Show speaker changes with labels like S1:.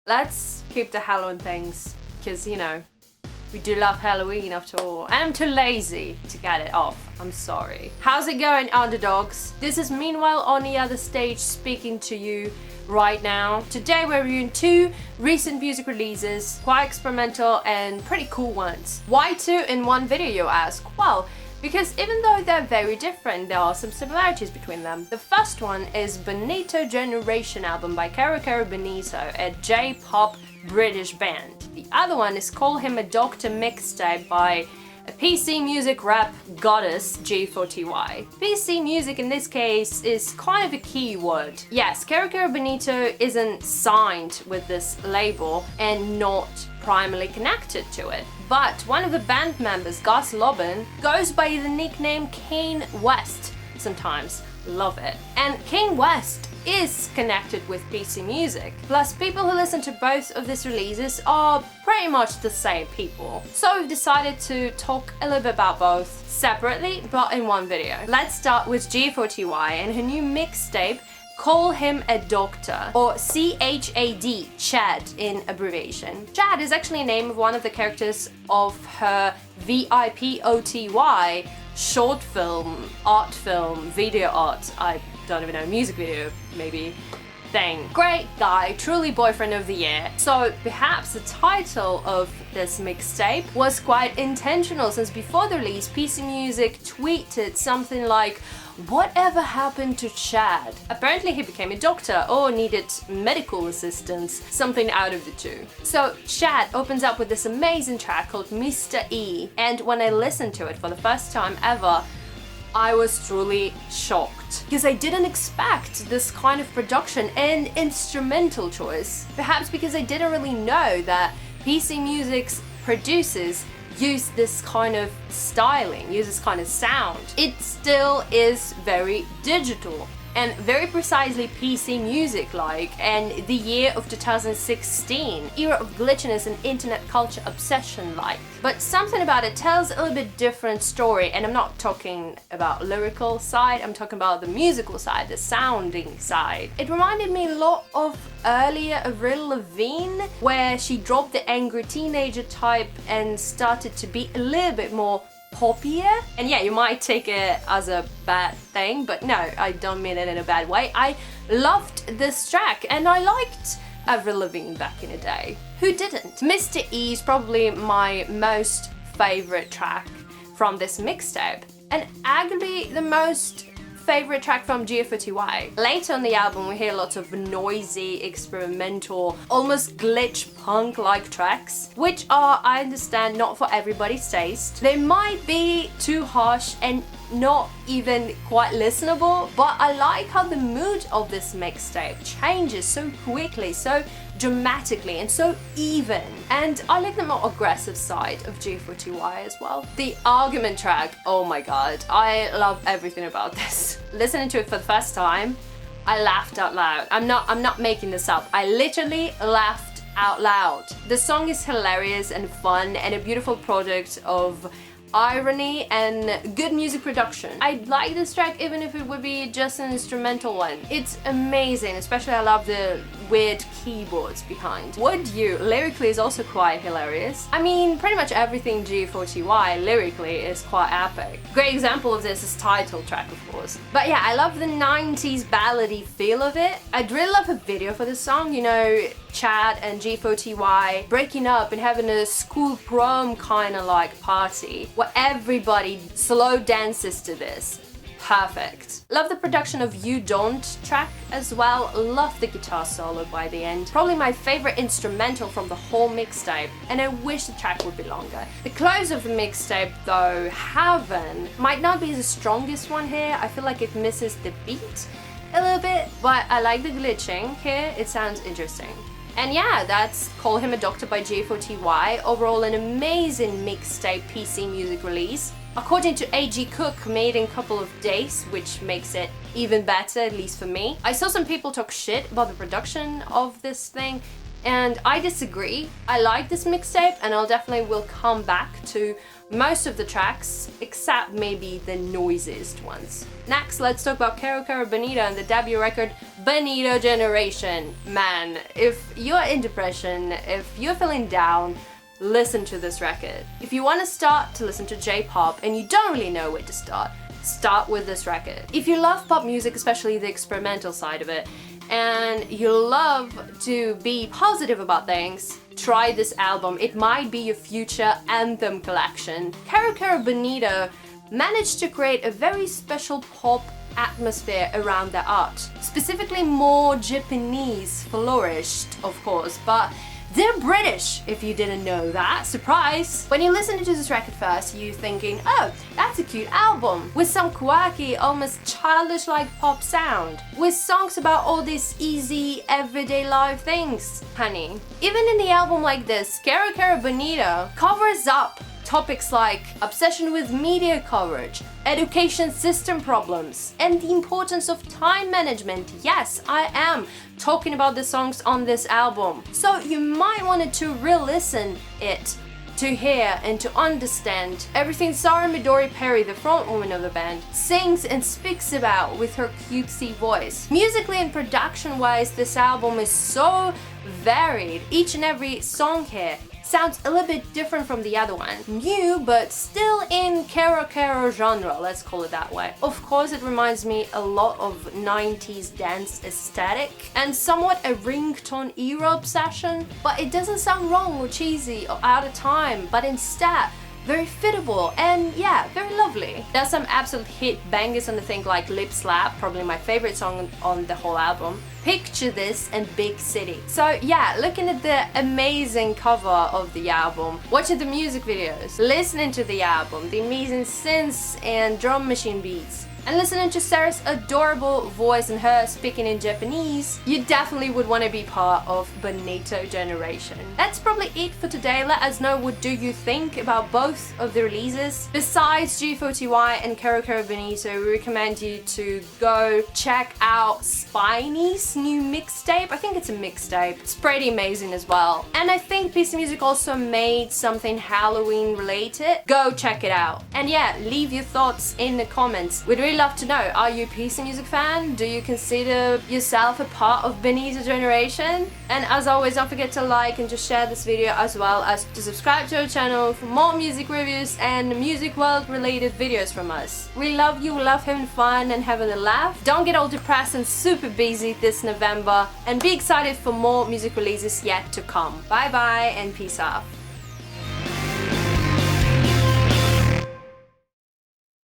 S1: let's keep the Halloween things, because, you know, we do love Halloween after all. And I'm too lazy to get it off. I'm sorry. How's it going, underdogs? This is Meanwhile on the other stage speaking to you right now. Today we're reviewing two recent music releases, quite experimental and pretty cool ones. Why two in one video, you ask? Well, because even though they're very different, there are some similarities between them. The first one is BONITO Generation album by Kero Kero Bonito, a J-pop British band. The other one is Call Him a Doctor mixtape by a PC music rap goddess Gfoty. PC music in this case is kind of a key word. Yes, Kero Kero Bonito isn't signed with this label and not primarily connected to it. But one of the band members, Gfoty, goes by the nickname Kane West sometimes. Love it. And Kane West is connected with PC music. Plus, people who listen to both of these releases are pretty much the same people. So we've decided to talk a little bit about both separately, but in one video. Let's start with Gfoty and her new mixtape, Call Him a Doctor, or C.H.A.D, C.H.A.D in abbreviation. C.H.A.D is actually a name of one of the characters of her VIPOTY short film, art film, video art, I don't even know, music video maybe, thing. Great guy, truly boyfriend of the year. So perhaps the title of this mixtape was quite intentional, since before the release, PC Music tweeted something like, "Whatever happened to C.H.A.D?" Apparently he became a doctor or needed medical assistance, something out of the two. So C.H.A.D opens up with this amazing track called Mr. E, and when I listened to it for the first time ever, I was truly shocked, because I didn't expect this kind of production and instrumental choice. Perhaps because I didn't really know that PC Music's producers use this kind of styling, use this kind of sound. It still is very digital and very precisely PC music-like, and the year of 2016, era of glitchiness and internet culture obsession-like. But something about it tells a little bit different story, and I'm not talking about lyrical side, I'm talking about the musical side, the sounding side. It reminded me a lot of earlier Avril Lavigne, where she dropped the angry teenager type and started to be a little bit more poppier. And yeah, you might take it as a bad thing, but no, I don't mean it in a bad way. I loved this track and I liked Avril Lavigne back in the day. Who didn't? Mr. E is probably my most favorite track from this mixtape, and arguably the most favorite track from Gfoty. Later on the album we hear lots of noisy, experimental, almost glitch punk-like tracks, which are, I understand, not for everybody's taste. They might be too harsh and not even quite listenable, but I like how the mood of this mixtape changes so quickly, so dramatically and so even. And I like the more aggressive side of Gfoty as well. The argument track, oh my god, I love everything about this. Listening to it for the first time, I laughed out loud. I'm not making this up. I literally laughed out loud. The song is hilarious and fun and a beautiful product of irony and good music production. I like this track even if it would be just an instrumental one. It's amazing, especially I love the weird keyboards behind. Would You lyrically is also quite hilarious. I mean, pretty much everything Gfoty lyrically is quite epic. Great example of this is title track, of course. But yeah, I love the 90s ballady feel of it. I'd really love a video for this song, you know, C.H.A.D and Gfoty breaking up and having a school prom kind of like party where everybody slow dances to this. Perfect. Love the production of You Don't track as well. Love the guitar solo by the end. Probably my favorite instrumental from the whole mixtape, and I wish the track would be longer. The close of the mixtape though, Heaven, might not be the strongest one here. I feel like it misses the beat a little bit, but I like the glitching here. It sounds interesting. And yeah, that's Call Him a Doctor by Gfoty. Overall an amazing mixtape PC music release. According to A.G. Cook, made in a couple of days, which makes it even better, at least for me. I saw some people talk shit about the production of this thing. and I disagree. I like this mixtape, and I'll definitely will come back to most of the tracks, except maybe the noisiest ones. Next, let's talk about Kero Kero Bonito and the debut record Bonito Generation. Man, if you're in depression, if you're feeling down, listen to this record. If you want to start to listen to J-pop and you don't really know where to start with this record. If you love pop music, especially the experimental side of it, and you love to be positive about things, try this album. It might be your future anthem collection. Kero Kero Bonito managed to create a very special pop atmosphere around their art. Specifically more Japanese flourished, of course, but they're British, if you didn't know that. Surprise! When you listen to this record first, you're thinking, oh, that's a cute album, with some quirky, almost childish-like pop sound, with songs about all these easy, everyday life things. Honey, even in the album like this, Kero Kero Bonito covers up topics like obsession with media coverage, education system problems, and the importance of time management. Yes, I am talking about the songs on this album. So you might want to re-listen it to hear and to understand everything Sarah Midori Perry, the frontwoman of the band, sings and speaks about with her cutesy voice. Musically and production-wise, this album is so varied. Each and every song here sounds a little bit different from the other one. New, but still in Kero Kero genre, let's call it that way. Of course, it reminds me a lot of 90s dance aesthetic and somewhat a ringtone era obsession, but it doesn't sound wrong or cheesy or out of time, but instead very fittable and yeah, very lovely. There's some absolute hit bangers on the thing like LIPSLAP, probably my favorite song on the whole album, Picture This and Big City. So yeah, looking at the amazing cover of the album, watching the music videos, listening to the album, the amazing synths and drum machine beats, and listening to Sarah's adorable voice and her speaking in Japanese, you definitely would want to be part of Bonito Generation. That's probably it for today. Let us know what do you think about both of the releases. Besides Gfoty and Kero Kero Bonito, we recommend you to go check out Spiny's new mixtape. I think it's a mixtape. It's pretty amazing as well. And I think PC Music also made something Halloween related. Go check it out. And yeah, leave your thoughts in the comments. We'd really love to know, are you a PC Music fan? Do you consider yourself a part of Bonito Generation? And as always, don't forget to like and just share this video, as well as to subscribe to our channel for more music reviews and music world related videos from us. We love you, love having fun and having a laugh. Don't get all depressed and super busy this November, and be excited for more music releases yet to come. Bye bye and peace out.